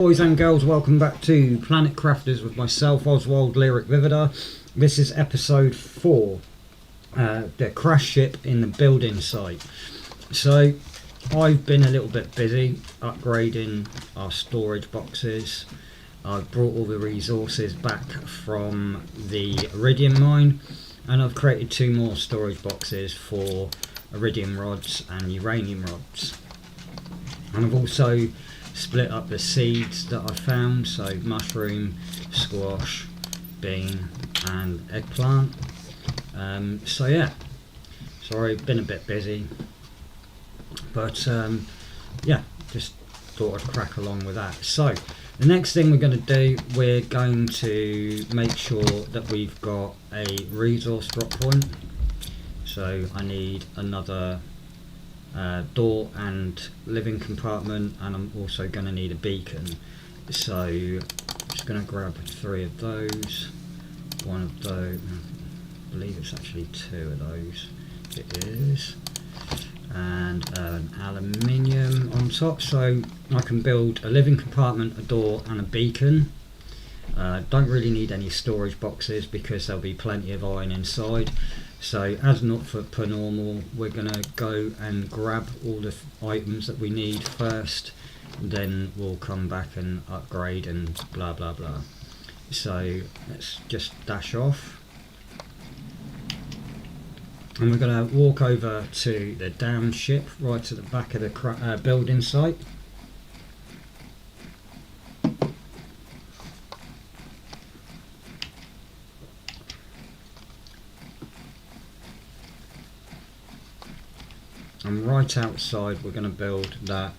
Boys and girls, welcome back to Planet Crafters with myself, Oswald Lyric Vivider. This is episode 4, the crash ship in the building site. So I've been a little bit busy upgrading our storage boxes. I've brought all the resources back from the iridium mine, and I've created 2 more storage boxes for iridium rods and uranium rods. And I've also split up the seeds that I found, so mushroom, squash, bean and eggplant. So yeah, sorry, been a bit busy, but yeah, just thought I'd crack along with that. So the next thing we're going to do, we're going to make sure that we've got a resource drop point. So I need another door and living compartment, and I'm also going to need a beacon. So I'm just going to grab 3 of those, 1 of those, I believe it's actually 2 of those, it is, and an aluminium on top, so I can build a living compartment, a door and a beacon. Don't really need any storage boxes because there'll be plenty of iron inside. So as not for per normal, we're going to go and grab all the items that we need first, then we'll come back and upgrade and blah blah blah. So let's just dash off, and we're going to walk over to the down ship right at the back of the building site. And right outside we're going to build that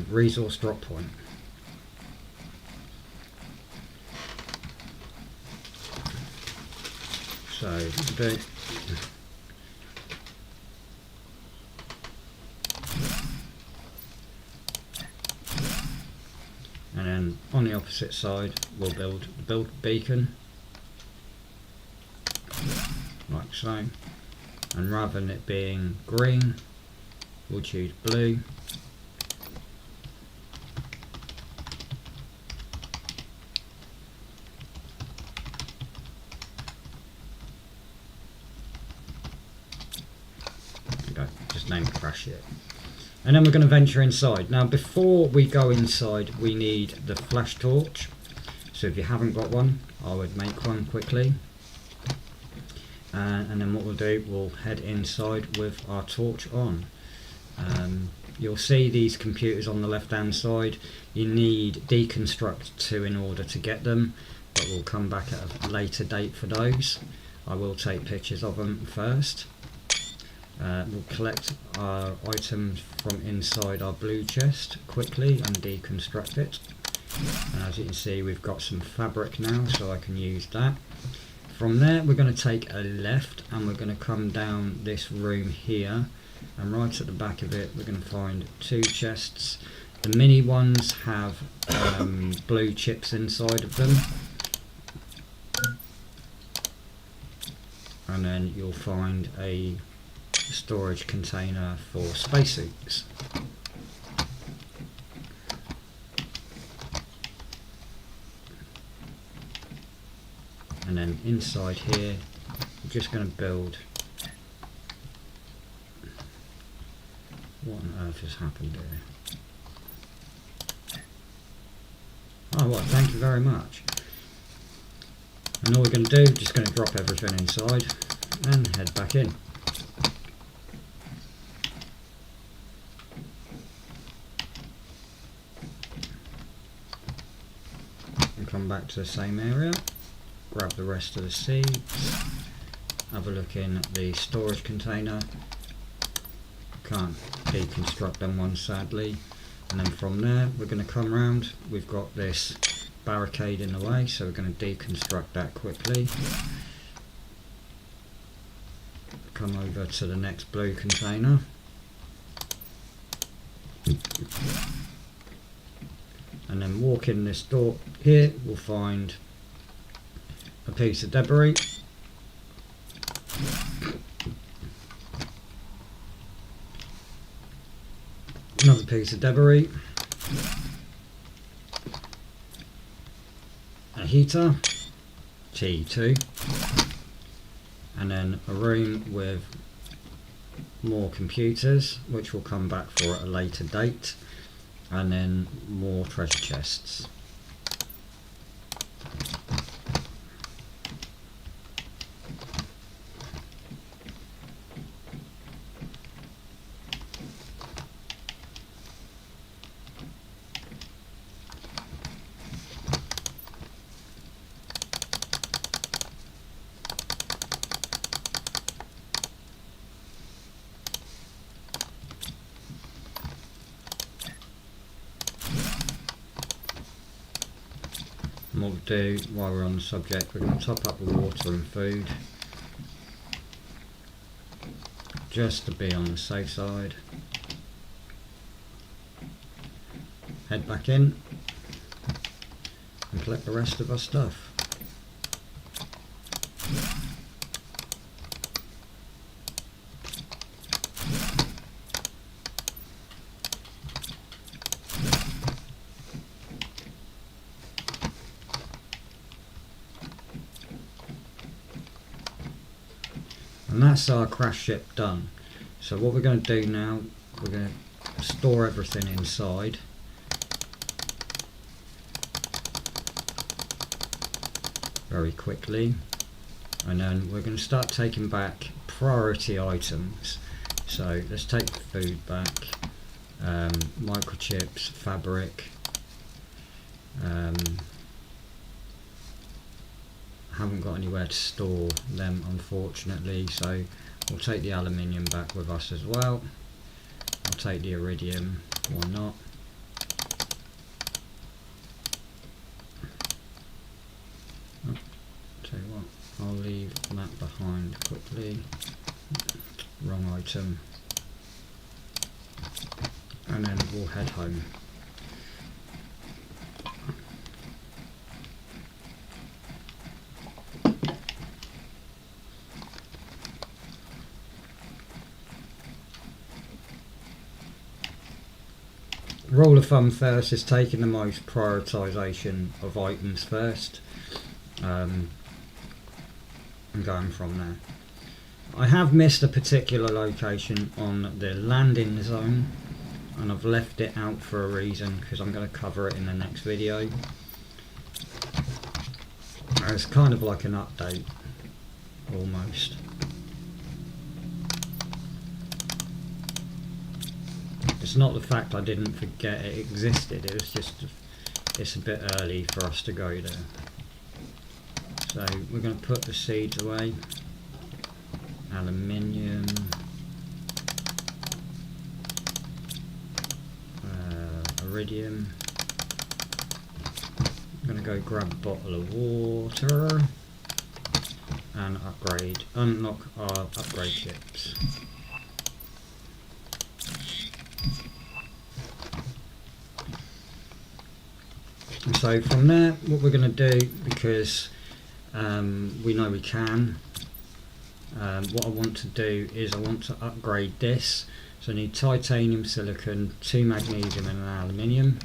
resource drop point. So and then on the opposite side we'll build the beacon like so. And rather than it being green, we'll choose blue. There we go, just name it crash it. And then we're going to venture inside. Now before we go inside we need the flash torch. So if you haven't got one, I would make one quickly. And then what we'll do, we'll head inside with our torch on. You'll see these computers on the left hand side. You need deconstruct 2 in order to get them, but we'll come back at a later date for those. I will take pictures of them first. We'll collect our items from inside our blue chest quickly and deconstruct it. And as you can see, we've got some fabric now, so I can use that. From there we're going to take a left and we're going to come down this room here, and right at the back of it we're going to find 2 chests. The mini ones have blue chips inside of them, and then you'll find a storage container for spacesuits. And then inside here, we're just going to build. What on earth has happened here? Oh, well, thank you very much. And all we're going to do, just going to drop everything inside and head back in. And come back to the same area. Grab the rest of the seeds, have a look in the storage container. Can't deconstruct them one sadly, and then from there we're going to come round. We've got this barricade in the way, so we're going to deconstruct that quickly. Come over to the next blue container. And then walk in this door here, we'll find a piece of debris. Another piece of debris. heater, T2, and then a room with more computers, which we'll come back for at a later date, and then more treasure chests. And what we'll do while we're on the subject, we're going to top up with water and food just to be on the safe side. Head back in and collect the rest of our stuff. And that's our crash ship done. So what we're going to do now, we're going to store everything inside. Very quickly. And then we're going to start taking back priority items. So let's take the food back. Microchips, fabric. Haven't got anywhere to store them, unfortunately, so we'll take the aluminium back with us as well. I'll take the iridium, why not? Oh, tell you what, I'll leave that behind quickly. Wrong item. And then we'll head home. Rule of thumb first is taking the most prioritisation of items first, and going from there. I have missed a particular location on the landing zone, and I've left it out for a reason, because I'm going to cover it in the next video. It's kind of like an update, almost. It's not the fact I didn't forget it existed, it was just, it's a bit early for us to go there. So we're going to put the seeds away. Aluminium. Iridium. I'm going to go grab a bottle of water and unlock our upgrade chips. And so from there, what we're going to do, because we know we can, what I want to do is I want to upgrade this. So I need titanium, silicon, 2 magnesium and an aluminium.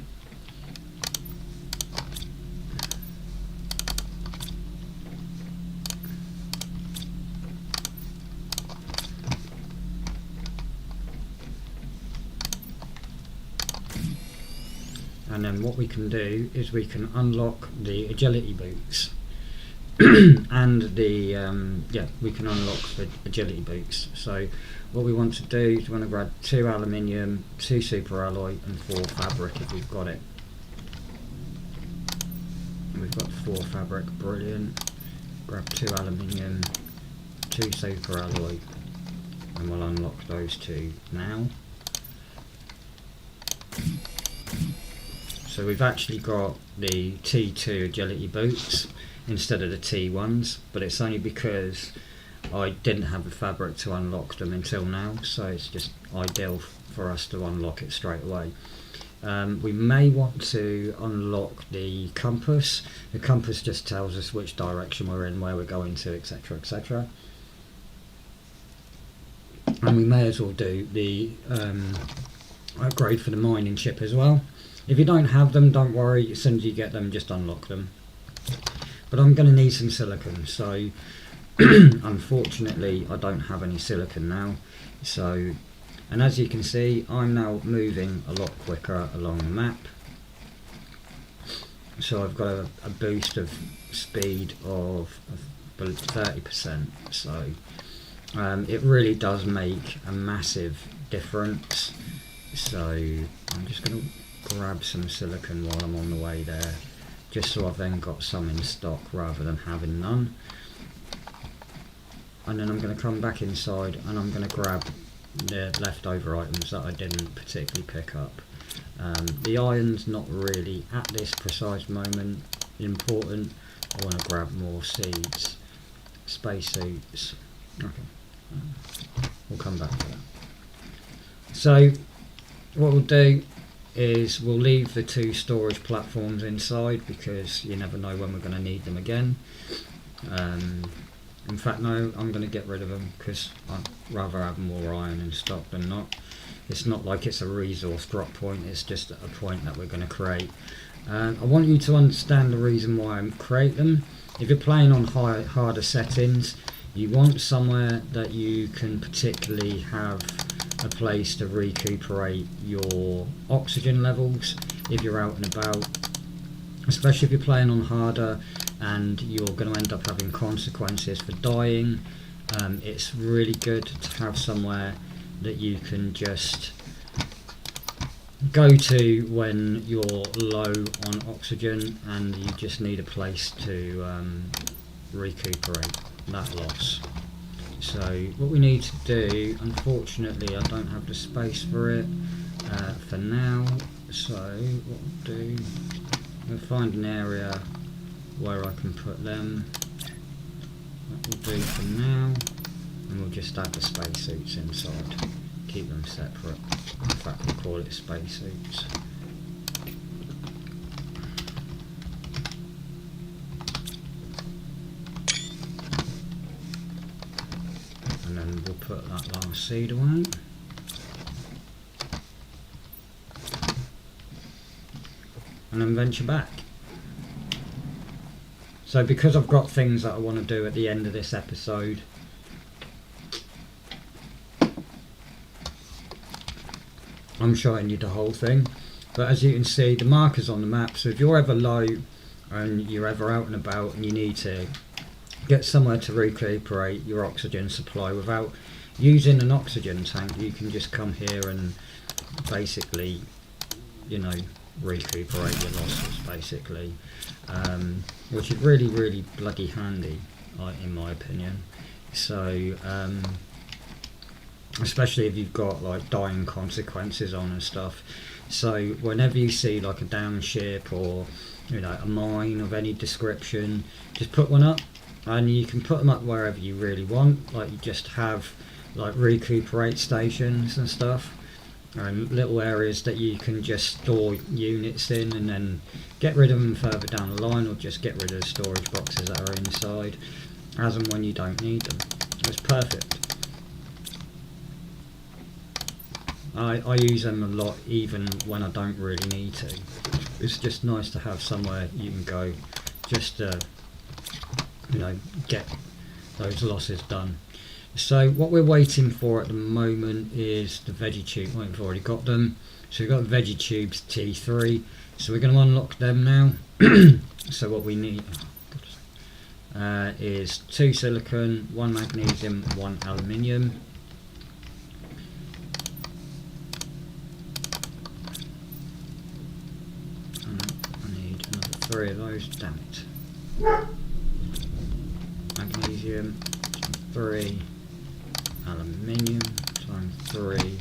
And then what we can do is we can unlock the agility boots. And the we can unlock the agility boots. So what we want to do is we want to grab 2 aluminium, 2 super alloy and 4 fabric if we've got it. We've got 4 fabric, brilliant. Grab 2 aluminium, 2 super alloy, and we'll unlock those 2 now. So we've actually got the T2 agility boots instead of the T1s, but it's only because I didn't have the fabric to unlock them until now, so it's just ideal for us to unlock it straight away. We may want to unlock the compass. The compass just tells us which direction we're in, where we're going to, etc, etc. And we may as well do the upgrade for the mining chip as well. If you don't have them, don't worry, as soon as you get them, just unlock them. but I'm going to need some silicon. So unfortunately I don't have any silicon now. So, and as you can see, I'm now moving a lot quicker along the map. So I've got a boost of speed of 30%. So it really does make a massive difference. So I'm just going to grab some silicon while I'm on the way there, just so I've then got some in stock rather than having none. And then I'm going to come back inside and I'm going to grab the leftover items that I didn't particularly pick up. The iron's not really at this precise moment important. I want to grab more seeds, spacesuits. Okay, we'll come back to that. So what we'll do is we'll leave the 2 storage platforms inside, because you never know when we're going to need them again. In fact, no, I'm going to get rid of them because I'd rather have more iron in stock than not. It's not like it's a resource drop point, it's just a point that we're going to create. I want you to understand the reason why I create them. If you're playing on harder settings, you want somewhere that you can particularly have a place to recuperate your oxygen levels if you're out and about, especially if you're playing on harder and you're going to end up having consequences for dying. It's really good to have somewhere that you can just go to when you're low on oxygen and you just need a place to recuperate that loss. So what we need to do, unfortunately I don't have the space for it for now, so what we'll do, we'll find an area where I can put them. That will do for now, and we'll just add the spacesuits inside, keep them separate. In fact, we'll call it spacesuits. And then we'll put that last seed away. And then venture back. So because I've got things that I want to do at the end of this episode, I'm showing you the whole thing. But as you can see, the marker's on the map, so if you're ever low and you're ever out and about and you need to get somewhere to recuperate your oxygen supply without using an oxygen tank, you can just come here and basically, you know, recuperate your losses basically, which is really bloody handy in my opinion. So especially if you've got like dying consequences on and stuff. So whenever you see like a down ship or, you know, a mine of any description, just put one up, and you can put them up wherever you really want. Like you just have like recuperate stations and stuff, and little areas that you can just store units in and then get rid of them further down the line, or just get rid of the storage boxes that are inside as and when you don't need them. It's perfect. I use them a lot even when I don't really need to. It's just nice to have somewhere you can go just to, you know, get those losses done. So what we're waiting for at the moment is the veggie tube. Well, we've already got them. So we've got veggie tubes T3. So we're going to unlock them now. So what we need is 2 silicon, 1 magnesium, 1 aluminium. I need another 3 of those. Damn it. Magnesium 3. Aluminium times 3,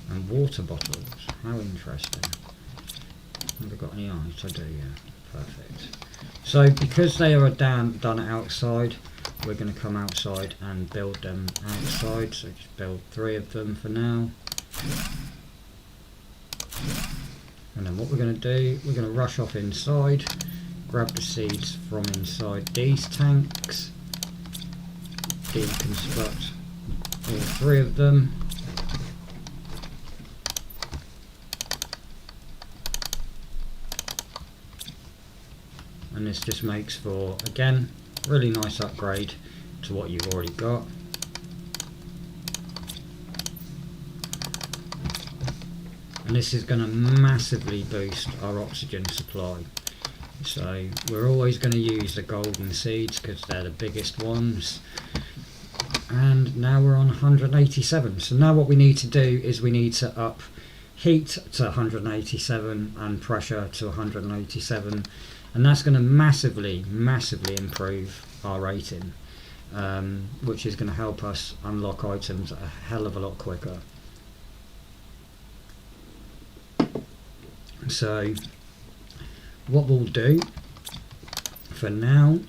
and water bottles. How interesting. Have I got any eyes? I do, yeah. Perfect. So because they are done outside, we're going to come outside and build them outside. So just build 3 of them for now. And then what we're going to do, we're going to rush off inside, grab the seeds from inside these tanks, deconstruct all 3 of them, and this just makes for, again, really nice upgrade to what you've already got. And this is going to massively boost our oxygen supply. So we're always going to use the golden seeds because they're the biggest ones. And now we're on 187. So now what we need to do is we need to up heat to 187 and pressure to 187, and that's going to massively improve our rating, which is going to help us unlock items a hell of a lot quicker. So what we'll do for now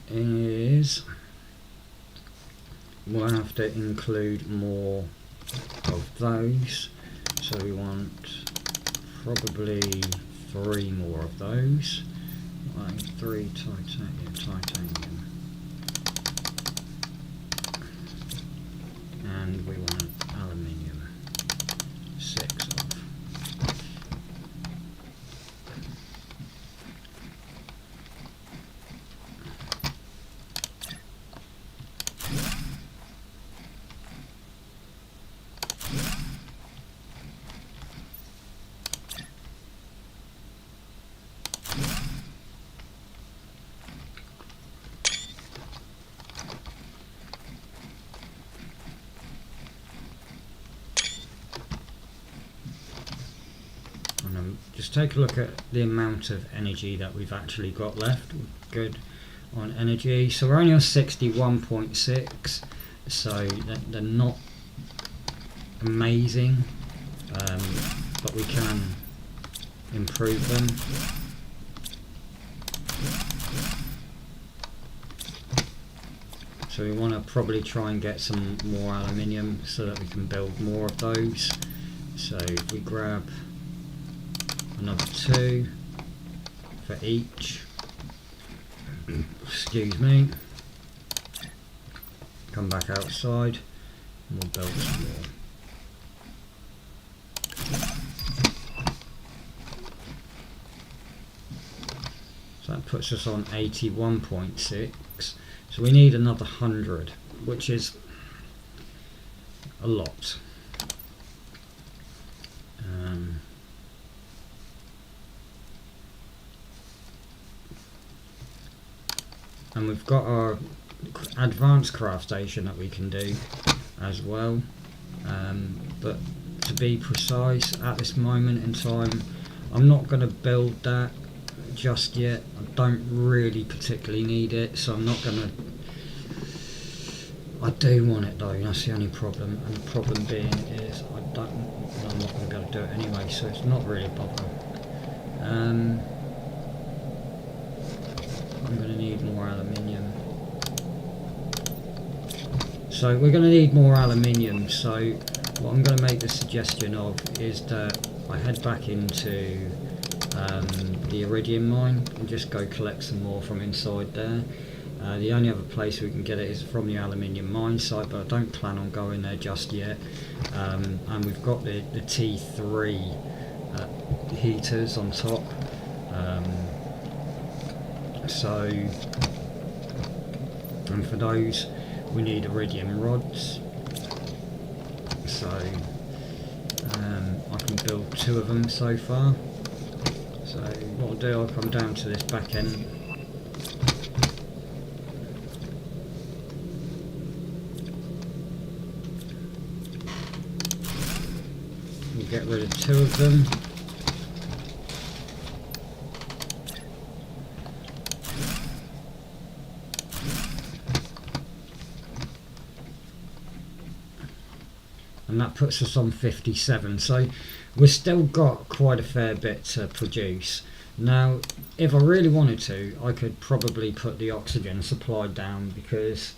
is we'll have to include more of those. So we want probably 3 more of those. Like 3 titanium. And we want aluminium. 6 of. Just take a look at the amount of energy that we've actually got left. We're good on energy, so we're only on 61.6, so they're not amazing, but we can improve them. So we want to probably try and get some more aluminium so that we can build more of those. So if we grab another 2 for each, excuse me, come back outside and we'll build some more. So that puts us on 81.6, so we need another 100, which is a lot. And we've got our advanced craft station that we can do as well, but to be precise, at this moment in time, I'm not going to build that just yet. I don't really particularly need it, so I'm not going to. I do want it though, that's the only problem, and the problem being is I'm not going to be able to do it anyway, so it's not really a bother. I'm going to need more aluminium. So we're going to need more aluminium, so what I'm going to make the suggestion of is that I head back into the iridium mine and just go collect some more from inside there. The only other place we can get it is from the aluminium mine site, but I don't plan on going there just yet. And we've got the T3 heaters on top. So, and for those we need iridium rods. So I can build 2 of them so far. So what I'll do, I'll come down to this back end. We'll get rid of 2 of them. And that puts us on 57, so we've still got quite a fair bit to produce. Now if I really wanted to, I could probably put the oxygen supply down, because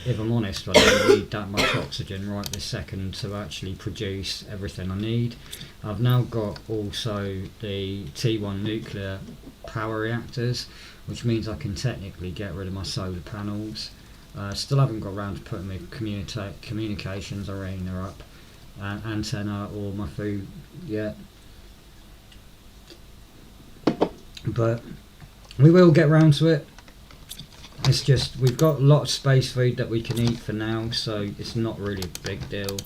if I'm honest, I don't need that much oxygen right this second to actually produce everything I need. I've now got also the T1 nuclear power reactors, which means I can technically get rid of my solar panels. Still haven't got around to putting my communications arena up, antenna or my food yet, but We will get round to it. It's just we've got a lot of space food that we can eat for now, so it's not really a big deal.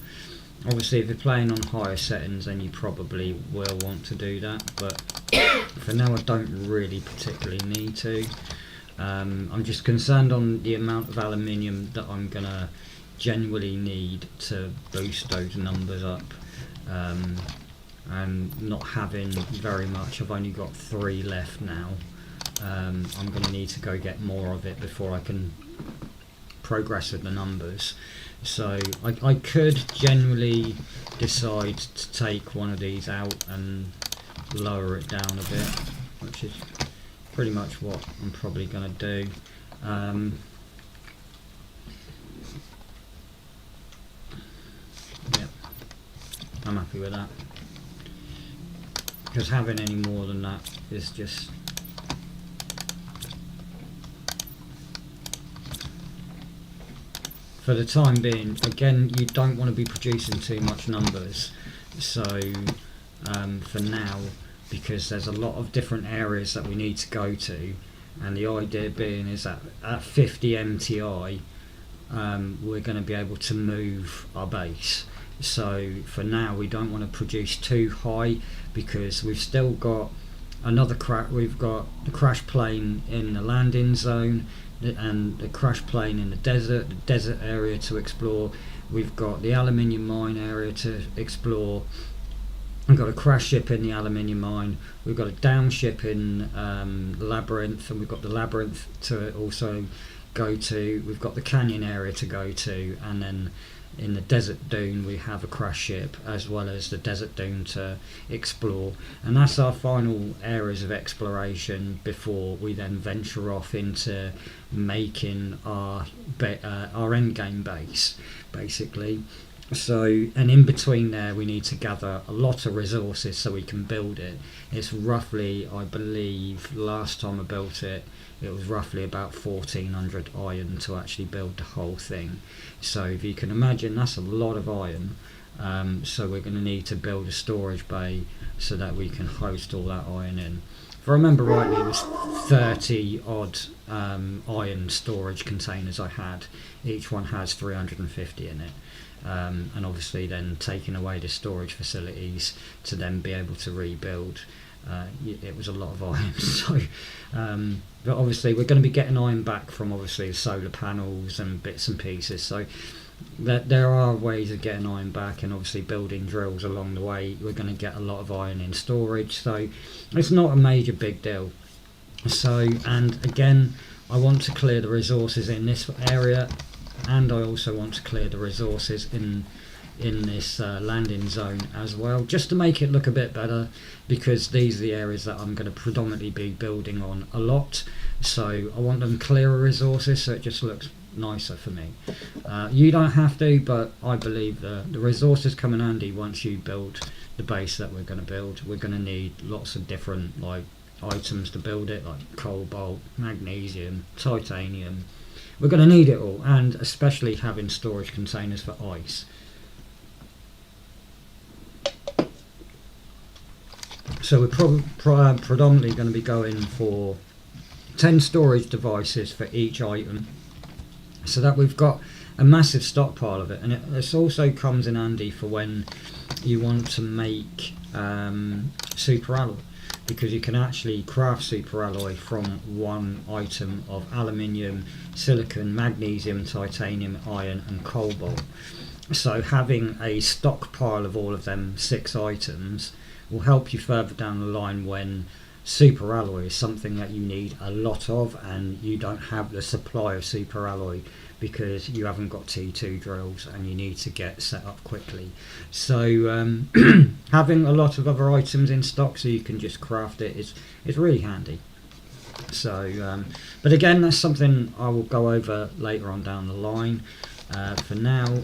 Obviously, if you're playing on higher settings, then you probably will want to do that, but for now I don't really particularly need to. I'm just concerned on the amount of aluminium that I'm gonna genuinely need to boost those numbers up, and not having very much. I've only got 3 left now. I'm going to need to go get more of it before I can progress with the numbers. So I could generally decide to take one of these out and lower it down a bit, which is pretty much what I'm probably going to do. Yeah, I'm happy with that, because having any more than that is just for the time being. Again, you don't want to be producing too much numbers, so for now, because there's a lot of different areas that we need to go to, and the idea being is that at 50 MTI we're going to be able to move our base. So for now we don't want to produce too high, because we've still got another we've got the crash plane in the landing zone and the crash plane in the desert area to explore. We've got the aluminium mine area to explore. We've got a crash ship in the aluminium mine. We've got a down ship in the labyrinth, and we've got the labyrinth to also go to. We've got the canyon area to go to, and then in the desert dune we have a crash ship as well as the desert dune to explore, and that's our final areas of exploration before we then venture off into making our end game base, basically. So, and in between there we need to gather a lot of resources so we can build it. It's roughly, I believe last time I built it, it was roughly about 1400 iron to actually build the whole thing. So if you can imagine, that's a lot of iron. So we're going to need to build a storage bay so that we can host all that iron in. If I remember rightly, it was 30 odd iron storage containers I had. Each one has 350 in it. And obviously then taking away the storage facilities to then be able to rebuild, it was a lot of iron. So but obviously we're going to be getting iron back from obviously the solar panels and bits and pieces, so there are ways of getting iron back, and obviously building drills along the way we're going to get a lot of iron in storage, so it's not a major big deal. So, and again, I want to clear the resources in this area, and I also want to clear the resources in this landing zone as well, just to make it look a bit better, because these are the areas that I'm going to predominantly be building on a lot, so I want them clearer resources so it just looks nicer for me. You don't have to, but I believe the resources come in handy once you build the base that we're going to build. We're going to need lots of different like items to build it, like cobalt, magnesium, titanium. We're going to need it all, and especially having storage containers for ice. So we're predominantly going to be going for 10 storage devices for each item, so that we've got a massive stockpile of it. And it also comes in handy for when you want to make super alloy, because you can actually craft super alloy from one item of aluminium, silicon, magnesium, titanium, iron and cobalt. So having a stockpile of all of them 6 items will help you further down the line when super alloy is something that you need a lot of and you don't have the supply of super alloy because you haven't got T2 drills and you need to get set up quickly. So having a lot of other items in stock so you can just craft it is really handy. So but again, that's something I will go over later on down the line. For now,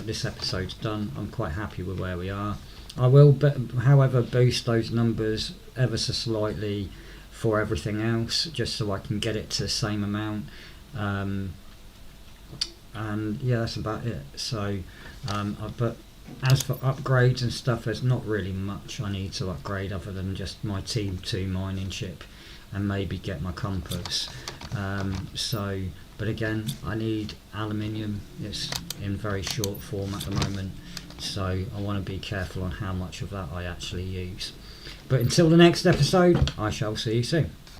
this episode's done. I'm quite happy with where we are. I will, however, boost those numbers ever so slightly for everything else, just so I can get it to the same amount. And yeah, that's about it. So, but as for upgrades and stuff, there's not really much I need to upgrade other than just my T2 mining ship. and maybe get my compass. But again, I need aluminium. It's in very short form at the moment, so I want to be careful on how much of that I actually use. But until the next episode, I shall see you soon.